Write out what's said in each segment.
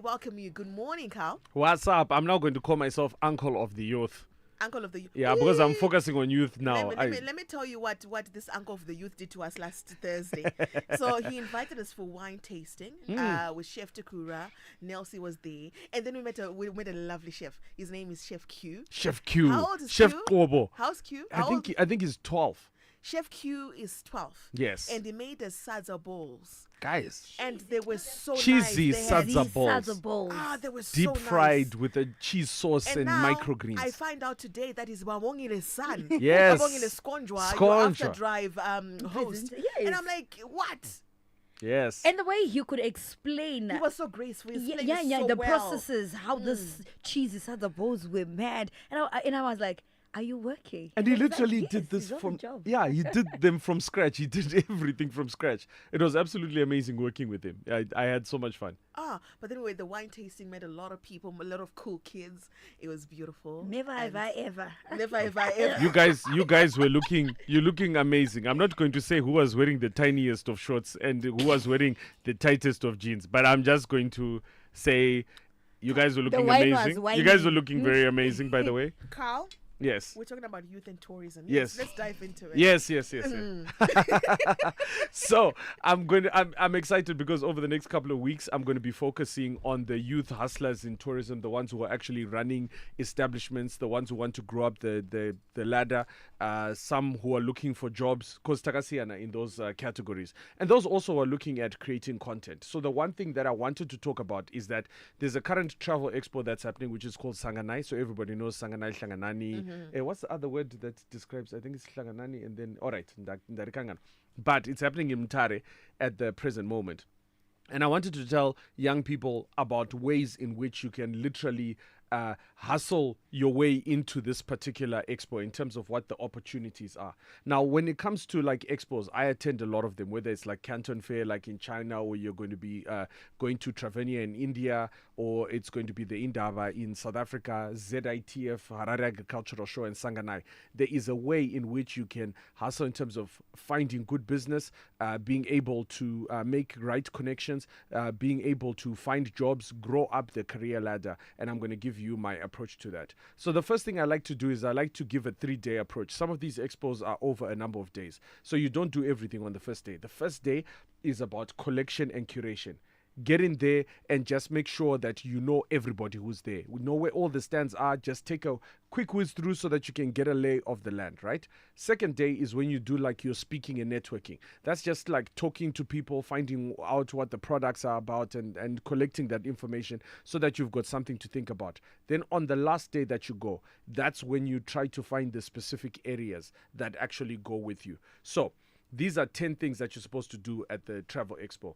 Welcome you. Good morning, Carl. What's up? I'm now going to call myself Uncle of the Youth. Uncle of the Youth. Yeah, because I'm focusing on youth now. Let me tell you what this Uncle of the Youth did to us last Thursday. So he invited us for wine tasting with Chef Takura. Nelsie was there. And then we met a lovely chef. His name is Chef Q. Chef Q. How old is Chef Q? Kobo. How's Q? I think he's 12. Chef Q is 12. Yes. And he made us sadza balls. Guys. And they were so cheesy nice. sadza balls. Ah, they were deep so fried nice. with a cheese sauce and now, microgreens. I find out today that is Wawongile's son. Yes. Wawongile's Skondwa, your after drive host. Yes. And I'm like, what? Yes. And the way he could explain. He was so graceful. the well. processes, how this cheese is, how the balls were mad. And I was like, are you working? And he was like, literally "Yes, did this he's on from the job." Yeah, he did them from scratch. He did everything from scratch. It was absolutely amazing working with him. I had so much fun. But anyway, the wine tasting met a lot of people, a lot of cool kids. It was beautiful. Never have I ever. Never have I ever. You guys were looking amazing. I'm not going to say who was wearing the tiniest of shorts and who was wearing the tightest of jeans, but I'm just going to say you guys were looking wine was amazing. whiny. You guys were looking very amazing, by the way. Carl, Yes. we're talking about youth and tourism. Yes. Let's dive into it. Yes. So I'm excited because over the next couple of weeks I'm going to be focusing on the youth hustlers in tourism, the ones who are actually running establishments, the ones who want to grow up the ladder, some who are looking for jobs, because Takasiana in those categories, and those also are looking at creating content. So the one thing that I wanted to talk about is that there's a current travel expo that's happening, which is called Sanganai. So everybody knows Sanganai, Hlanganani. What's the other word that describes? I think it's Hlanganani, and then all right, Ndarikangan. But it's happening in Mtare at the present moment. And I wanted to tell young people about ways in which you can literally hustle your way into this particular expo in terms of what the opportunities are. Now, when it comes to like expos, I attend a lot of them, whether it's like Canton Fair, like in China, or you're going to be going to Travania in India, or it's going to be the Indaba in South Africa, ZITF, Harare Agricultural Show, and Sanganai. There is a way in which you can hustle in terms of finding good business, being able to make right connections, being able to find jobs, grow up the career ladder, and I'm going to give you my approach to that. So the first thing I like to do is I like to give a 3-day approach. Some of these expos are over a number of days, so you don't do everything on the first day. The first day is about collection and curation. Get in there and just make sure that you know everybody who's there. We know where all the stands are. Just take a quick whiz through so that you can get a lay of the land, right? Second day is when you do like your speaking and networking. That's just like talking to people, finding out what the products are about and collecting that information so that you've got something to think about. Then on the last day that you go, that's when you try to find the specific areas that actually go with you. So these are 10 things that you're supposed to do at the Travel Expo.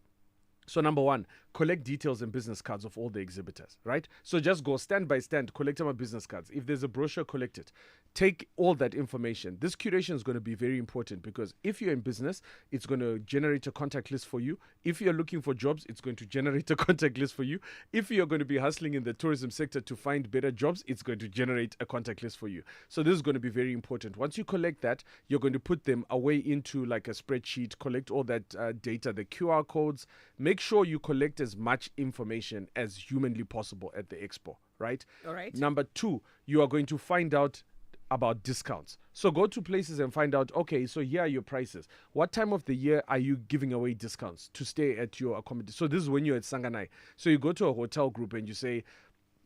So number one, collect details and business cards of all the exhibitors, right? So just go stand by stand, collect my business cards. If there's a brochure, collect it. Take all that information. This curation is going to be very important because if you're in business, it's going to generate a contact list for you. If you're looking for jobs, it's going to generate a contact list for you. If you're going to be hustling in the tourism sector to find better jobs, it's going to generate a contact list for you. So this is going to be very important. Once you collect that, you're going to put them away into like a spreadsheet, collect all that data, the QR codes, make sure you collect as much information as humanly possible at the expo, right? All right. Number two, you are going to find out about discounts. So go to places and find out, okay, so here are your prices. What time of the year are you giving away discounts to stay at your accommodation? So this is when you're at Sanganai. So you go to a hotel group and you say,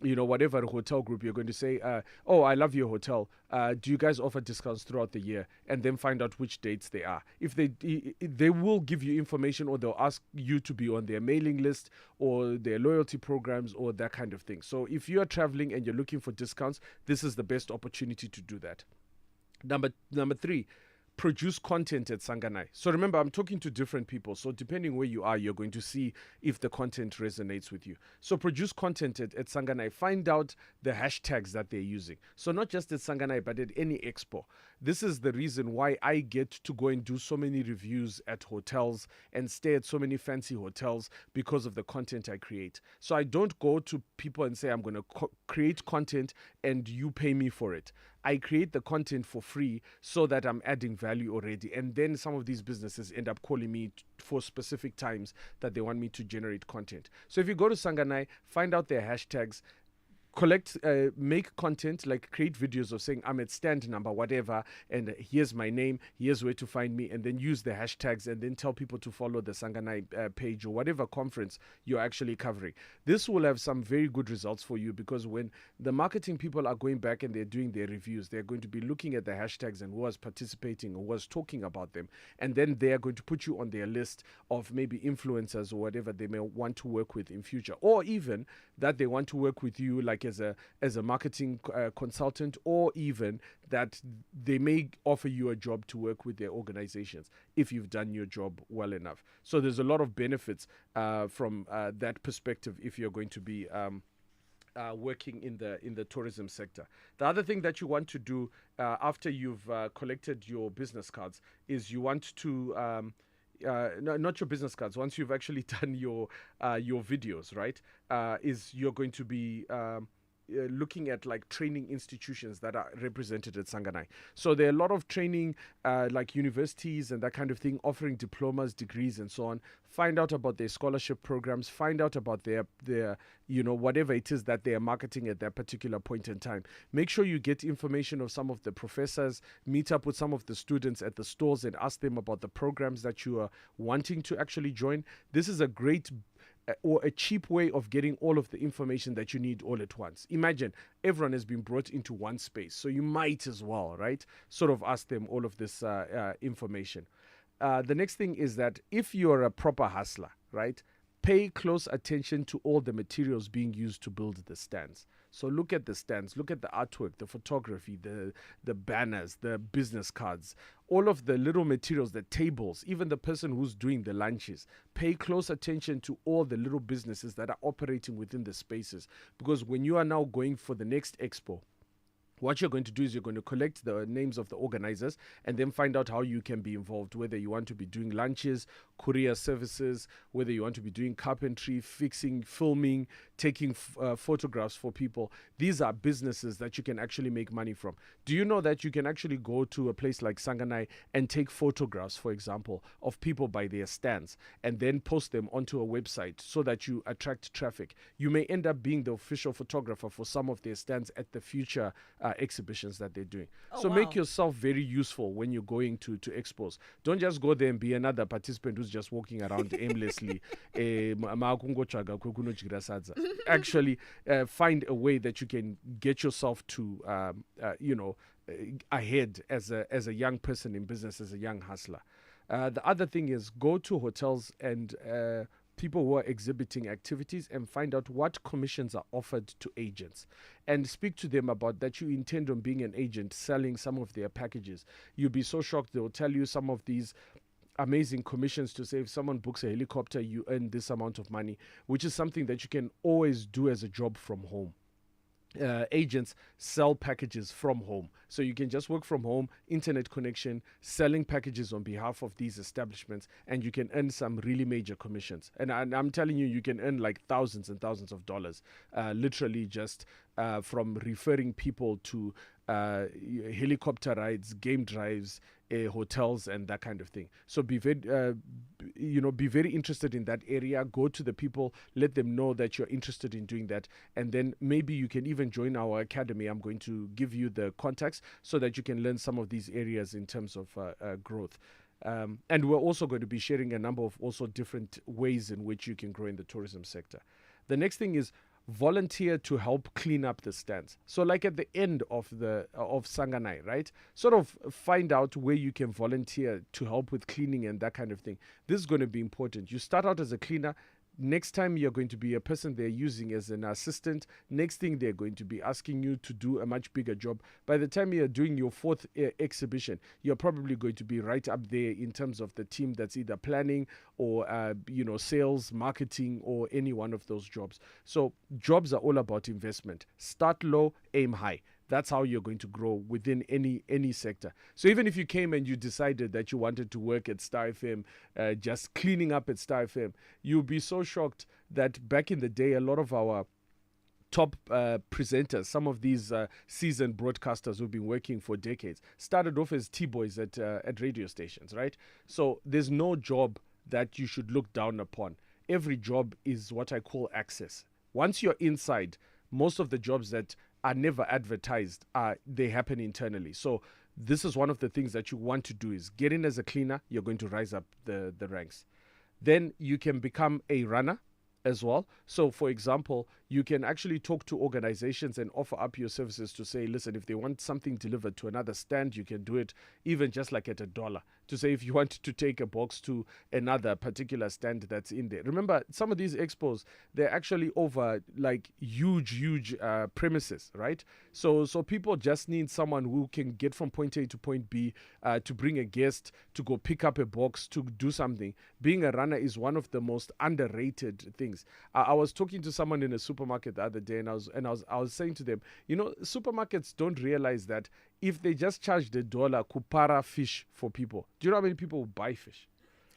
you know, whatever hotel group, you're going to say, oh, I love your hotel. Do you guys offer discounts throughout the year? And then find out which dates they are. If they will give you information, or they'll ask you to be on their mailing list or their loyalty programs or that kind of thing. So if you are traveling and you're looking for discounts, this is the best opportunity to do that. Number three, produce content at Sanganai. So remember, I'm talking to different people. So depending where you are, you're going to see if the content resonates with you. So produce content at Sanganai. Find out the hashtags that they're using. So not just at Sanganai, but at any expo. This is the reason why I get to go and do so many reviews at hotels and stay at so many fancy hotels, because of the content I create. So I don't go to people and say, I'm going to create content and you pay me for it. I create the content for free so that I'm adding value already. And then some of these businesses end up calling me for specific times that they want me to generate content. So if you go to Sanganai, find out their hashtags, make content, like create videos of saying I'm at stand number whatever, and here's my name, here's where to find me, and then use the hashtags, and then tell people to follow the Sanganai page or whatever conference you're actually covering. This will have some very good results for you, because when the marketing people are going back and they're doing their reviews, they're going to be looking at the hashtags and who was participating or was talking about them, and then they are going to put you on their list of maybe influencers or whatever they may want to work with in future, or even that they want to work with you like as a marketing consultant, or even that they may offer you a job to work with their organizations if you've done your job well enough. So there's a lot of benefits from that perspective if you're going to be working in the tourism sector. The other thing that you want to do after you've collected your business cards is you want to no, not your business cards. Once you've actually done your videos, right? Is you're going to be looking at like training institutions that are represented at Sanganai. So there are a lot of training like universities and that kind of thing, offering diplomas, degrees, and so on. Find out about their scholarship programs. Find out about their whatever it is that they are marketing at that particular point in time. Make sure you get information of some of the professors. Meet up with some of the students at the stores and ask them about the programs that you are wanting to actually join. This is a great or a cheap way of getting all of the information that you need all at once. Imagine everyone has been brought into one space, so you might as well, right, sort of ask them all of this information. The next thing is that if you're a proper hustler, right, pay close attention to all the materials being used to build the stands. So look at the stands, look at the artwork, the photography, the banners, the business cards, all of the little materials, the tables, even the person who's doing the lunches. Pay close attention to all the little businesses that are operating within the spaces, because when you are now going for the next expo, what you're going to do is you're going to collect the names of the organizers and then find out how you can be involved, whether you want to be doing lunches, courier services, whether you want to be doing carpentry, fixing, filming, taking photographs for people. These are businesses that you can actually make money from. Do you know that you can actually go to a place like Sanganai and take photographs, for example, of people by their stands and then post them onto a website so that you attract traffic? You may end up being the official photographer for some of their stands at the future exhibitions that they're doing. So make yourself very useful when you're going to expos. Don't just go there and be another participant who's just walking around aimlessly. Actually, find a way that you can get yourself to, ahead as a young person in business, as a young hustler. The other thing is go to hotels and people who are exhibiting activities and find out what commissions are offered to agents and speak to them about that you intend on being an agent selling some of their packages. You'll be so shocked. They'll tell you some of these amazing commissions to say if someone books a helicopter, you earn this amount of money, which is something that you can always do as a job from home. Agents sell packages from home, so you can just work from home, internet connection, selling packages on behalf of these establishments, and you can earn some really major commissions. And I'm telling you, you can earn like thousands and thousands of dollars, literally just from referring people to helicopter rides, game drives, hotels, and that kind of thing. So be very interested in that area. Go to the people, let them know that you're interested in doing that, and then maybe you can even join our academy. I'm going to give you the contacts so that you can learn some of these areas in terms of growth. And we're also going to be sharing a number of also different ways in which you can grow in the tourism sector. The next thing is volunteer to help clean up the stands. So like at the end of Sanganai, right? Sort of find out where you can volunteer to help with cleaning and that kind of thing. This is going to be important. You start out as a cleaner. Next time you're going to be a person they're using as an assistant. Next thing they're going to be asking you to do a much bigger job. By the time you're doing your fourth exhibition, you're probably going to be right up there in terms of the team that's either planning or sales, marketing, or any one of those jobs. So jobs are all about investment. Start low, aim high. That's how you're going to grow within any sector. So even if you came and you decided that you wanted to work at Star FM, just cleaning up at Star FM, you'll be so shocked that back in the day, a lot of our top presenters, some of these seasoned broadcasters who've been working for decades, started off as T-boys at radio stations, right? So there's no job that you should look down upon. Every job is what I call access. Once you're inside, most of the jobs that are never advertised, they happen internally. So this is one of the things that you want to do is get in as a cleaner. You're going to rise up the ranks. Then you can become a runner as well. So for example, you can actually talk to organizations and offer up your services to say, listen, if they want something delivered to another stand, you can do it even just like at $1. To say if you want to take a box to another particular stand that's in there. Remember, some of these expos, they're actually over like huge premises, right? So people just need someone who can get from point A to point B, to bring a guest, to go pick up a box, to do something. Being a runner is one of the most underrated things. I was talking to someone in a supermarket the other day, and I was saying to them, you know, supermarkets don't realize that if they just charged $1 kupara fish for people, do you know how many people will buy fish?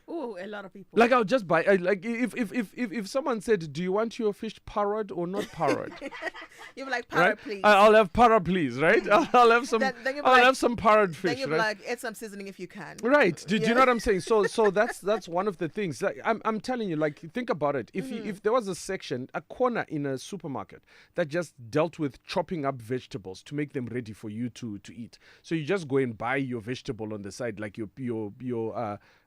Oh, a lot of people. Like I'll just buy. Like if someone said, "Do you want your fish parrot or not parrot?" You'll be like, parrot, right? please. I'll have parrot, please. Right? I'll have some. Then you'll be I'll like- have some parrot fish. Then you'll be Right? like, add some seasoning if you can. Right. Do you Yeah. know what I'm saying? So that's one of the things. Like I'm telling you, like think about it. If there was a section, a corner in a supermarket that just dealt with chopping up vegetables to make them ready for you to eat. So you just go and buy your vegetable on the side, like your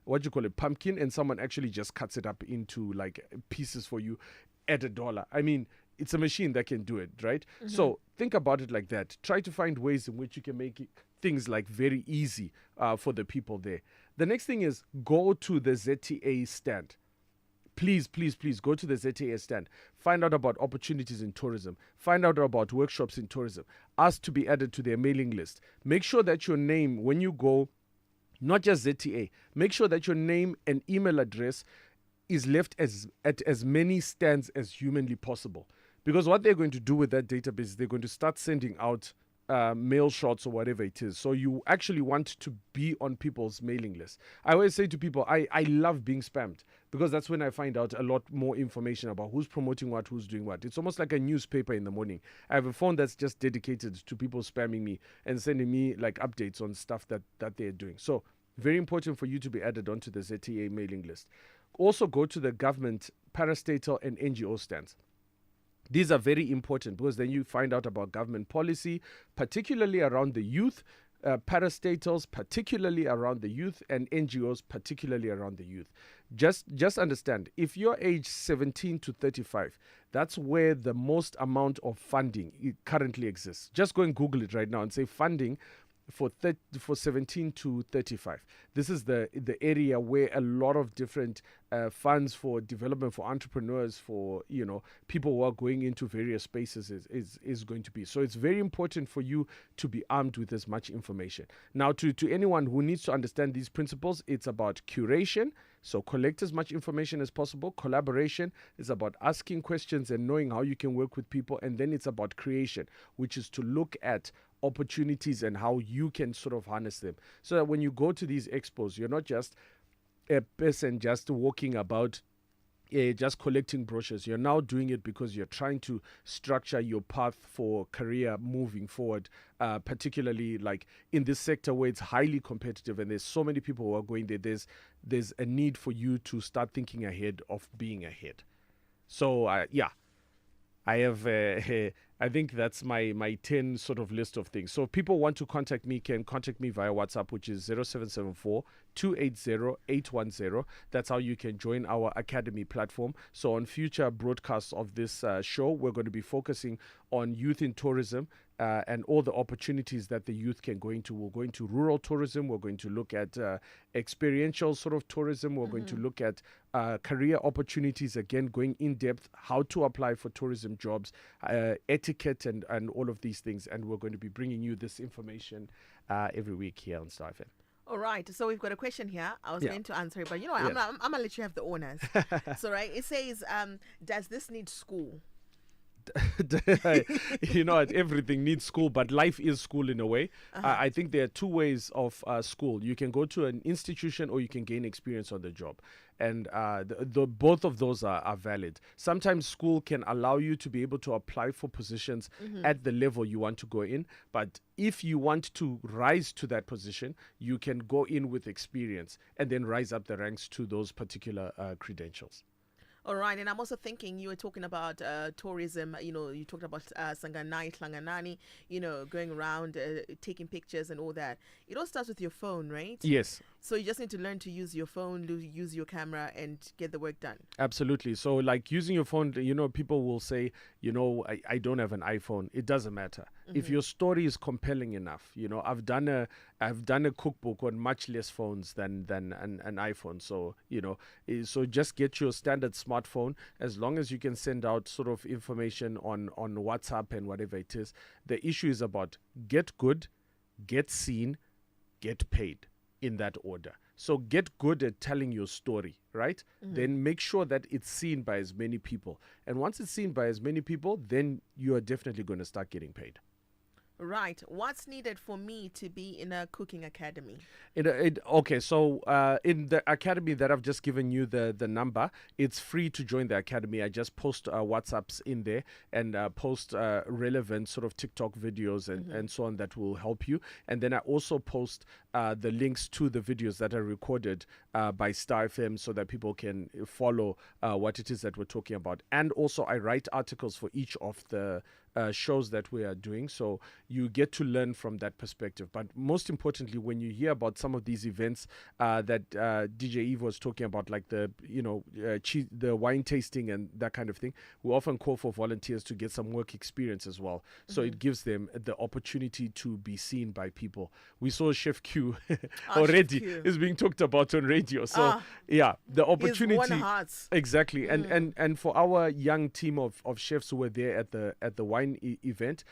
what do you call it, pumpkin, and someone actually just cuts it up into like pieces for you at $1. I mean, it's a machine that can do it, right? So think about it like that. Try to find ways in which you can make things like very easy for the people there. The next thing is go to the ZTA stand. Please go to the ZTA stand. Find out about opportunities in tourism. Find out about workshops in tourism. Ask to be added to their mailing list. Make sure that your name, when you go, not just ZTA, make sure that your name and email address is left at as many stands as humanly possible. Because what they're going to do with that database is they're going to start sending out mail shots or whatever it is. So you actually want to be on people's mailing list. I always say to people, I love being spammed because that's when I find out a lot more information about who's promoting what, who's doing what. It's almost like a newspaper in the morning. I have a phone that's just dedicated to people spamming me and sending me like updates on stuff that they're doing. So very important for you to be added onto the ZTA mailing list. Also go to the government, parastatal and NGO stands. These are very important because then you find out about government policy, particularly around the youth, parastatals, particularly around the youth, and NGOs, particularly around the youth. Just understand, if you're age 17 to 35, that's where the most amount of funding currently exists. Just go and Google it right now and say funding for 17 to 35. This is the area where a lot of different funds for development, for entrepreneurs, for people who are going into various spaces is going to be. So it's very important for you to be armed with as much information. Now, to anyone who needs to understand these principles, it's about curation. So collect as much information as possible. Collaboration is about asking questions and knowing how you can work with people. And then it's about creation, which is to look at opportunities and how you can sort of harness them. So that when you go to these expos, you're not just a person just walking about just collecting brochures. You're now doing it because you're trying to structure your path for career moving forward, particularly like in this sector where it's highly competitive and there's so many people who are going there. There's a need for you to start thinking ahead of being ahead. So I have I think that's my 10 sort of list of things. So if people want to contact me, can contact me via WhatsApp, which is 0774 280 810. That's how you can join our Academy platform. So on future broadcasts of this show, we're going to be focusing on youth in tourism and all the opportunities that the youth can go into. We're going to rural tourism. We're going to look at experiential sort of tourism. We're going to look at career opportunities, again, going in depth, how to apply for tourism jobs, etiquette and all of these things. And we're going to be bringing you this information every week here on Star FM. All right, so we've got a question here. I was meant to answer it, but you know what? Yes. I'm gonna let you have the honors. So, right, it says, does this need school? you know what, everything needs school, but life is school in a way. I think there are two ways of school. You can go to an institution or you can gain experience on the job. And both of those are valid. Sometimes school can allow you to be able to apply for positions at the level you want to go in. But if you want to rise to that position, you can go in with experience and then rise up the ranks to those particular credentials. All right, and I'm also thinking you were talking about tourism. You know, you talked about Sanganai, Tlanganani. You know, going around, taking pictures and all that. It all starts with your phone, right? Yes. So you just need to learn to use your phone, use your camera, and get the work done. Absolutely. So, like using your phone, you know, people will say, you know, I don't have an iPhone. It doesn't matter. If your story is compelling enough, you know, I've done a cookbook on much less phones than an iPhone. So, you know, so just get your standard smartphone. As long as you can send out sort of information on WhatsApp and whatever it is. The issue is about get good, get seen, get paid, in that order. So get good at telling your story, right? Then make sure that it's seen by as many people. And once it's seen by as many people, then you are definitely going to start getting paid. Right. What's needed for me to be in a cooking academy? Okay, so in the academy that I've just given you the number, it's free to join the academy. I just post WhatsApps in there and post relevant sort of TikTok videos and so on that will help you. And then I also post the links to the videos that are recorded by Star FM so that people can follow what it is that we're talking about. And also I write articles for each of the shows that we are doing, so you get to learn from that perspective. But most importantly, when you hear about some of these events that DJ Eve was talking about, like the the wine tasting and that kind of thing, we often call for volunteers to get some work experience as well. So it gives them the opportunity to be seen by people. We saw Chef Q already is being talked about on radio. So yeah, the opportunity exactly. And for our young team of chefs who were there at the wine event,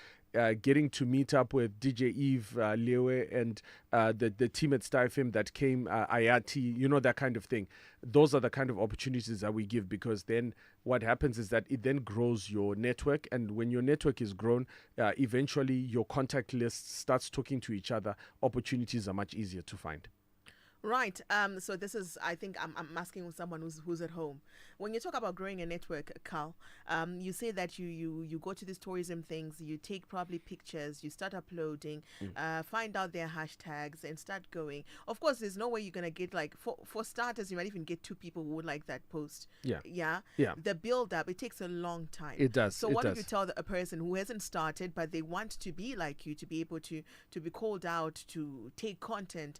getting to meet up with DJ Eve, Lewe, and the team at Star FM that came, Ayati, you know, that kind of thing. Those are the kind of opportunities that we give, because then what happens is that it then grows your network. And when your network is grown, eventually your contact list starts talking to each other. Opportunities are much easier to find. Right. So this is, I think I'm asking someone who's at home. When you talk about growing a network, Carl, you say that you go to these tourism things, you take probably pictures, you start uploading, find out their hashtags and start going. Of course, there's no way you're going to get, like, for starters, you might even get 2 people who would like that post. Yeah. Yeah. The build up, it takes a long time. It does. So what do you tell a person who hasn't started, but they want to be like you, to be able to be called out, to take content?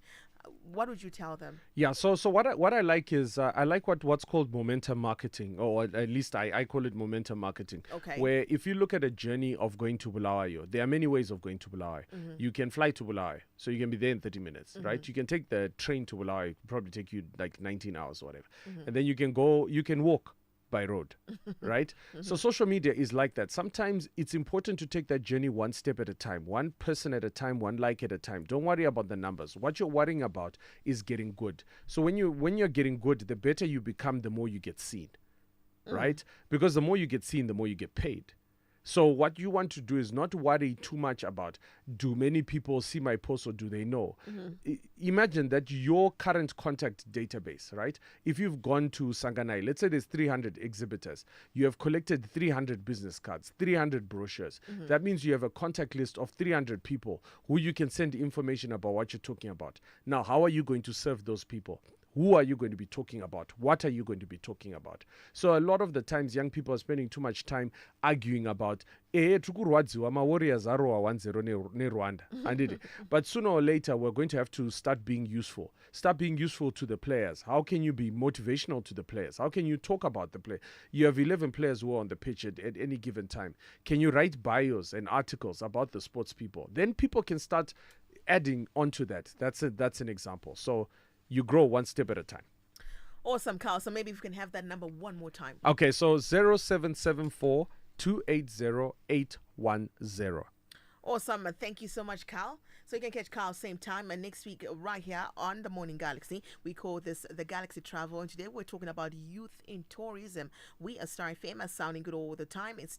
What would you tell them? Yeah, so what I like is I like what's called momentum marketing, or at least I call it momentum marketing. Okay. Where if you look at a journey of going to Bulawayo, there are many ways of going to Bulawayo. You can fly to Bulawayo, so you can be there in 30 minutes, right? You can take the train to Bulawayo, probably take you like 19 hours or whatever. And then you can walk by road, right? So social media is like that. Sometimes it's important to take that journey one step at a time, one person at a time, one like at a time. Don't worry about the numbers. What you're worrying about is getting good. So when you're getting good, the better you become, the more you get seen, right? Because the more you get seen, the more you get paid. So what you want to do is not worry too much about, do many people see my post or do they know? Imagine that your current contact database, right? If you've gone to Sanganai, let's say there's 300 exhibitors, you have collected 300 business cards, 300 brochures. That means you have a contact list of 300 people who you can send information about what you're talking about. Now, how are you going to serve those people? Who are you going to be talking about? What are you going to be talking about? So a lot of the times, young people are spending too much time arguing about, my Warriors are 1-0 ne Rwanda. But sooner or later, we're going to have to start being useful. Start being useful to the players. How can you be motivational to the players? How can you talk about the play? You have 11 players who are on the pitch at any given time. Can you write bios and articles about the sports people? Then people can start adding onto that. That's an example. So you grow one step at a time. Awesome, Carl. So maybe if we can have that number one more time. Okay, so 0774 280 810. Awesome. Thank you so much, Carl. So you can catch Carl same time and next week right here on the Morning Galaxy. We call this the Galaxy Travel, and today we're talking about youth in tourism. We are Star FM, sounding good all the time. It's